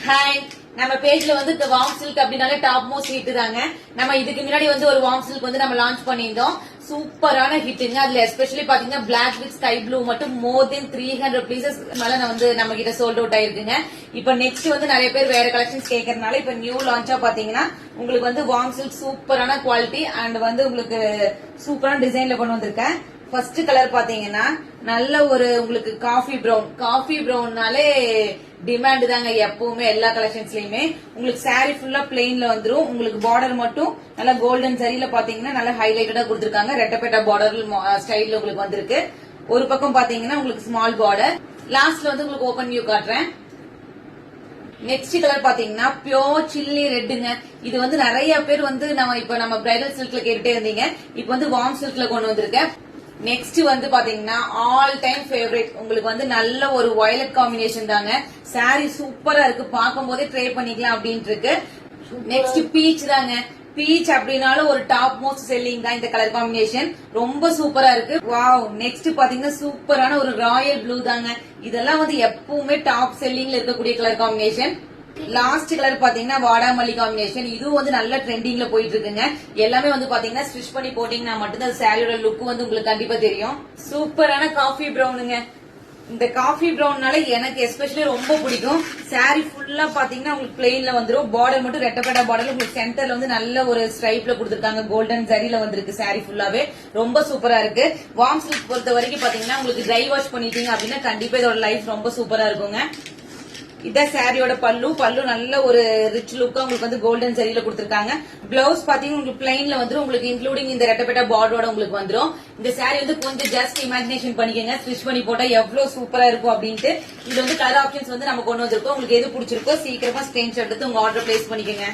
Hi, நம்ம பேஜ்ல வந்து இந்த வார்ம் சில்க் அப்படினாலே டாப் மோஸ்ட் ஹிட் தாங்க. நம்ம இதுக்கு முன்னாடி வந்து ஒரு வார்ம் சில்க் வந்து நம்ம லான்ச் பண்ணியிருந்தோம். சூப்பரான ஹிட்டுங்க. அதுல எஸ்பெஷலி பாத்தீங்கன்னா பிளாக் வித் ஸ்கை ப்ளூ மட்டும் மோர் தென் 300 பீசஸ் மேல வந்து நம்ம கிட்ட சோல்ட் அவுட் ஆயிருக்குங்க. இப்ப நெக்ஸ்ட் வந்து நிறைய பேர் வேற கலெக்ஷன்ஸ் கேட்கறதுனால இப்ப நியூ லான்ச்சா பாத்தீங்கன்னா உங்களுக்கு வந்து வார்ம் சில்க் சூப்பரான குவாலிட்டி அண்ட் வந்து உங்களுக்கு சூப்பரான டிசைன்ல கொண்டு வந்திருக்கேன். ஃபர்ஸ்ட் கலர் பாத்தீங்கன்னா நல்ல ஒரு உங்களுக்கு காஃபி பிரவுன்னாலே டிமாண்ட் தாங்க எப்பவுமே எல்லா கலெக்ஷன்ஸ்லயுமே. உங்களுக்கு சாரி ஃபுல்லா பிளெயின்ல வந்துரும். உங்களுக்கு பார்டர் மட்டும் நல்லா கோல்டன் சரியில பாத்தீங்கன்னா நல்லா ஹைலைட்டடா கொடுத்திருக்காங்க. ரெட்டப்பேட்டா பார்டர் ஸ்டைல்ல உங்களுக்கு வந்திருக்கு. ஒரு பக்கம் பாத்தீங்கன்னா உங்களுக்கு ஸ்மால் பார்டர், லாஸ்ட்ல வந்து உங்களுக்கு ஓபன் வியூ காட்டுறேன். நெக்ஸ்ட் கலர் பாத்தீங்கன்னா பியோர் சில்லி ரெட்டுங்க. இது வந்து நிறைய பேர் வந்து நம்ம பிரைடல் சில்க்ல கேட்டுட்டே இருந்தீங்க. இப்ப வந்து வார்ம் சில்க்ல கொண்டு வந்திருக்கேன். நெக்ஸ்ட் வந்து பாத்தீங்கன்னா ஆல் டைம் ஃபேவரட் உங்களுக்கு வந்து நல்ல ஒரு வயலட் காம்பினேஷன் தாங்க. சாரி சூப்பரா இருக்கு, பார்க்கும் போதே ட்ரை பண்ணிக்கலாம் அப்படின்ட்டு இருக்கு. நெக்ஸ்ட் பீச் தாங்க. பீச் அப்படின்னாலும் ஒரு டாப் மோஸ்ட் செல்லிங் தான் இந்த கலர் காம்பினேஷன். ரொம்ப சூப்பரா இருக்கு. வாவ். நெக்ஸ்ட் பாத்தீங்கன்னா சூப்பரான ஒரு ராயல் ப்ளூ தாங்க. இதெல்லாம் வந்து எப்பவுமே டாப் செல்லிங்ல இருக்கக்கூடிய கலர் காம்பினேஷன். லாஸ்ட் கலர் பாத்தீங்கன்னா வாடாமல்லி காம்பினேஷன். இதுவும் வந்து நல்ல ட்ரெண்டிங்ல போயிட்டு இருக்குங்க. எல்லாமே வந்து பாத்தீங்கன்னா ஸ்டிச் பண்ணி போட்டீங்கன்னா மட்டும்தான் சாரியோட லுக் வந்து உங்களுக்கு கண்டிப்பா தெரியும். சூப்பரான காஃபி பிரவுனுங்க. இந்த காஃபி பிரவுன்னால எனக்கு எஸ்பெஷலி ரொம்ப பிடிக்கும். சாரி ஃபுல்லா பாத்தீங்கன்னா உங்களுக்கு பிளெயின்ல வந்துரும். பார்டர் மட்டும் ரெட்டப்பேட்டா பார்டர்ல உங்களுக்கு சென்டர்ல வந்து நல்ல ஒரு ஸ்ட்ரைப்ல கொடுத்திருக்காங்க. கோல்டன் சரியில வந்திருக்கு சாரி ஃபுல்லாவே. ரொம்ப சூப்பரா இருக்கு. வார்ம் சில்க் பொறுத்த வரைக்கும் பாத்தீங்கன்னா உங்களுக்கு ட்ரை வாஷ் பண்ணிட்டீங்க அப்படின்னா கண்டிப்பா இதோட லைஃப் ரொம்ப சூப்பரா இருக்குங்க. இதான் சாரியோட பல்லு நல்ல ஒரு ரிச் லுக்கா உங்களுக்கு வந்து கோல்டன் சரியில கொடுத்திருக்காங்க. பிளவுஸ் பாத்தீங்கன்னா உங்களுக்கு பிளைன்ல வந்துரும். உங்களுக்கு இன்க்ளூடிங் இந்த ரெட்டப்பேட்டா பார்டரோட உங்களுக்கு வந்துரும். இந்த சாரி வந்து கொஞ்சம் ஜஸ்ட் இமேஜினேஷன் பண்ணிக்கங்க. ஸ்டிச் பண்ணி போட்டா எவ்வளவு சூப்பரா இருக்கும் அப்படின்ட்டு. இது வந்து கலர் ஆப்ஷன்ஸ் வந்து நம்ம கொண்டு வந்திருக்கோம். உங்களுக்கு எது பிடிச்சிருக்கோ சீக்கிரமா ஸ்கிரீன்ஷாட் எடுத்து உங்க ஆர்டர் பிளேஸ் பண்ணிக்கங்க.